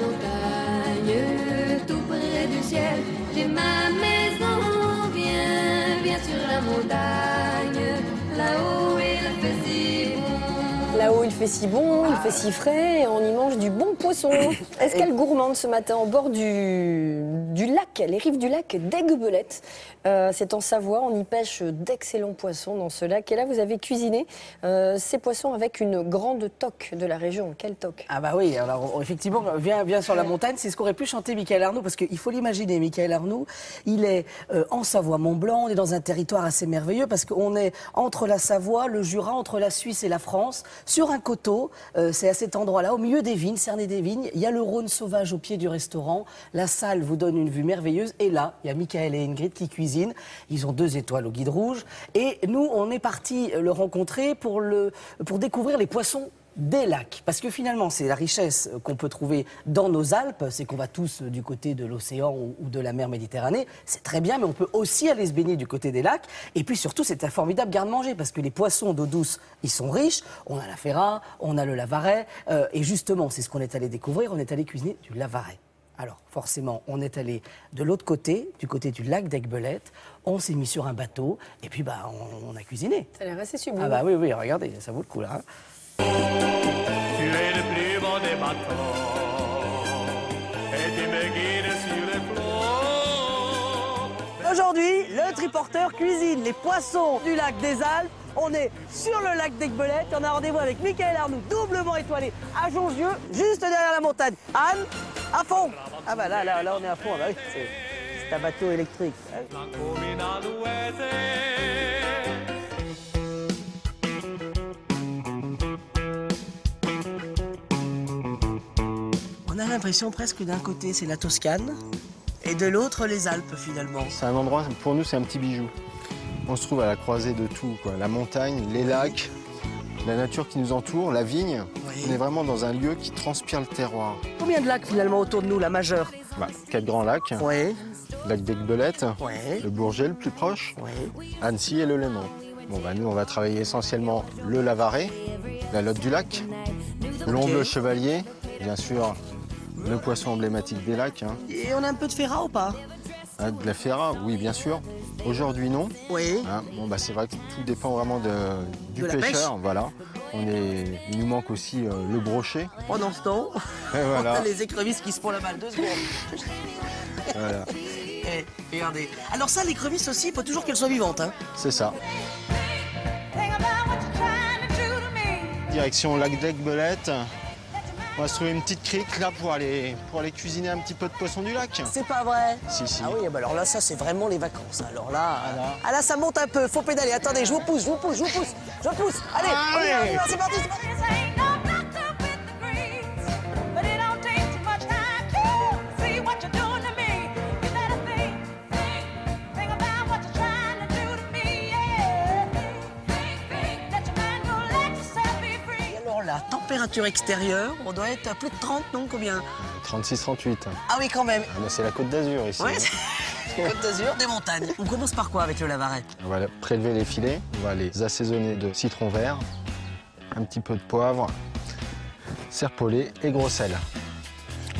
montagne, tout près du ciel. J'ai ma maison, viens sur la montagne, là-haut il fait si bon. Là-haut, il fait si bon, il fait si frais, et on y mange du bon poisson. Est-ce qu'elle gourmande ce matin au bord du lac, les rives du lac d'Aiguebelette? C'est en Savoie, on y pêche d'excellents poissons dans ce lac. Et là, vous avez cuisiné ces poissons avec une grande toque de la région. Quelle toque? Ah bah oui, alors effectivement, viens sur la montagne, c'est ce qu'aurait pu chanter Michael Arnoux, parce qu'il faut l'imaginer, Michael Arnoux, il est en Savoie-Mont-Blanc, on est dans un territoire assez merveilleux, parce qu'on est entre la Savoie, le Jura, entre la Suisse et la France, sur un coteau, c'est à cet endroit-là, au milieu des vignes, cerné des vignes, il y a le Rhône sauvage au pied du restaurant, la salle vous donne une vue merveilleuse, et là, il y a Michael et Ingrid qui cuisinent, ils ont 2 étoiles au guide rouge, et nous, on est partis le rencontrer pour découvrir les poissons des lacs. Parce que finalement, c'est la richesse qu'on peut trouver dans nos Alpes, c'est qu'on va tous du côté de l'océan ou de la mer Méditerranée, c'est très bien, mais on peut aussi aller se baigner du côté des lacs. Et puis surtout, c'est un formidable garde-manger, parce que les poissons d'eau douce, ils sont riches. On a la ferra, on a le lavaret, et justement, c'est ce qu'on est allé découvrir, on est allé cuisiner du lavaret. Alors, forcément, on est allé de l'autre côté, du côté du lac d'Aiguebelette. On s'est mis sur un bateau et puis bah, on a cuisiné. Ça a l'air assez sublime. Ah bah oui, oui, regardez, ça vaut le coup là. Hein. Tu es le plus beau des bateaux et tu me guides sur le flot. Aujourd'hui, le triporteur cuisine les poissons du lac des Alpes. On est sur le lac d'Aiguebelette. On a rendez-vous avec Michael Arnoux, doublement étoilé à Jongieu, juste derrière la montagne. Anne, à fond. Ah bah là, on est à fond. Ah bah oui, c'est un bateau électrique. On a l'impression presque d'un côté c'est la Toscane et de l'autre les Alpes finalement. C'est un endroit, pour nous c'est un petit bijou. On se trouve à la croisée de tout, quoi. La montagne, les lacs, la nature qui nous entoure, la vigne. Oui. On est vraiment dans un lieu qui transpire le terroir. Combien de lacs finalement autour de nous, la majeure? 4 grands lacs. Oui. Le lac d'Aiguebelette, oui. Le Bourget le plus proche, oui. Annecy et le Léman. Bon, bah, nous on va travailler essentiellement le Lavaret, la Lotte du lac, l'omble chevalier, bien sûr le poisson emblématique des lacs. Hein. Et on a un peu de ferra ou pas? Ah, de la ferra, oui bien sûr. Aujourd'hui non. Oui. Hein, bon, bah, c'est vrai que tout dépend vraiment du pêcheur. Pêche. Voilà. Il nous manque aussi le brochet. Pendant ce temps, voilà. on a les écrevisses qui se font la balle 2 secondes. Voilà. Et regardez. Alors ça, l'écrevisse aussi, il faut toujours qu'elle soit vivante. Hein. C'est ça. Direction lac d'Aiguebelette. On va se trouver une petite crique là pour aller cuisiner un petit peu de poisson du lac. C'est pas vrai? Si, si. Ah oui, bah alors là, ça, c'est vraiment les vacances. Alors là, ah là, ça monte un peu. Faut pédaler. Attendez, je vous pousse. Allez, on y va, c'est parti. La température extérieure, on doit être à plus de 30, non? Combien? 36-38. Ah oui, quand même. Ah, c'est la Côte d'Azur ici. Ouais, c'est la Côte d'Azur, des montagnes. On commence par quoi avec le lavaret? On va prélever les filets, on va les assaisonner de citron vert, un petit peu de poivre, serpolet et gros sel.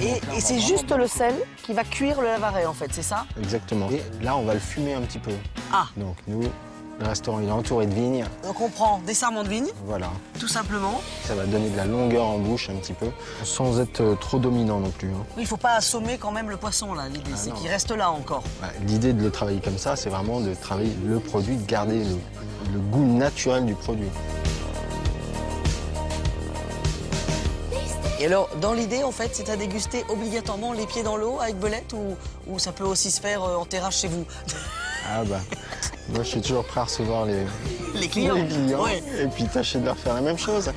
Et c'est juste le sel qui va cuire le lavaret en fait, c'est ça? Exactement. Et là, on va le fumer un petit peu. Ah. Donc nous, le restaurant il est entouré de vignes. Donc on prend des sarments de vigne. Voilà. Tout simplement. Ça va donner de la longueur en bouche un petit peu, sans être trop dominant non plus. Hein. Oui, il ne faut pas assommer quand même le poisson là. L'idée c'est qu'il reste là encore. L'idée de le travailler comme ça, c'est vraiment de travailler le produit, de garder le goût naturel du produit. Et alors, dans l'idée, en fait, c'est à déguster obligatoirement les pieds dans l'eau avec belette ou ça peut aussi se faire en terrasse chez vous? Ah bah, moi je suis toujours prêt à recevoir les clients. Ouais. Et puis tâcher de leur faire la même chose.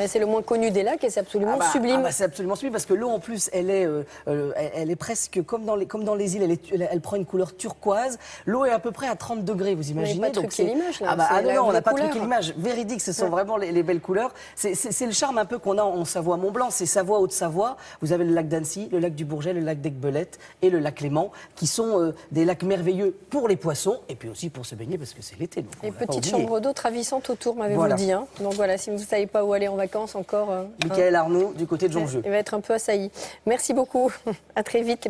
C'est le moins connu des lacs et c'est absolument sublime. C'est absolument sublime parce que l'eau en plus elle est presque comme dans les îles, elle prend une couleur turquoise. L'eau est à peu près à 30 degrés, vous imaginez. On n'a pas truqué l'image là. Non, on n'a pas truqué l'image. Véridique, ce sont vraiment les belles couleurs. C'est le charme un peu qu'on a en Savoie-Mont-Blanc, c'est Savoie, Haute-Savoie. Vous avez le lac d'Annecy, le lac du Bourget, le lac d'Aiguebelette et le lac Léman qui sont des lacs merveilleux pour les poissons et puis aussi pour se baigner parce que c'est l'été. Et petite chambre d'eau ravissante autour, m'avez-vous dit. Hein. Donc voilà, si vous ne savez pas où aller en vacances, vacances encore. Michael Arnaud, du côté de Jongieu. Il va être un peu assailli. Merci beaucoup. À très vite.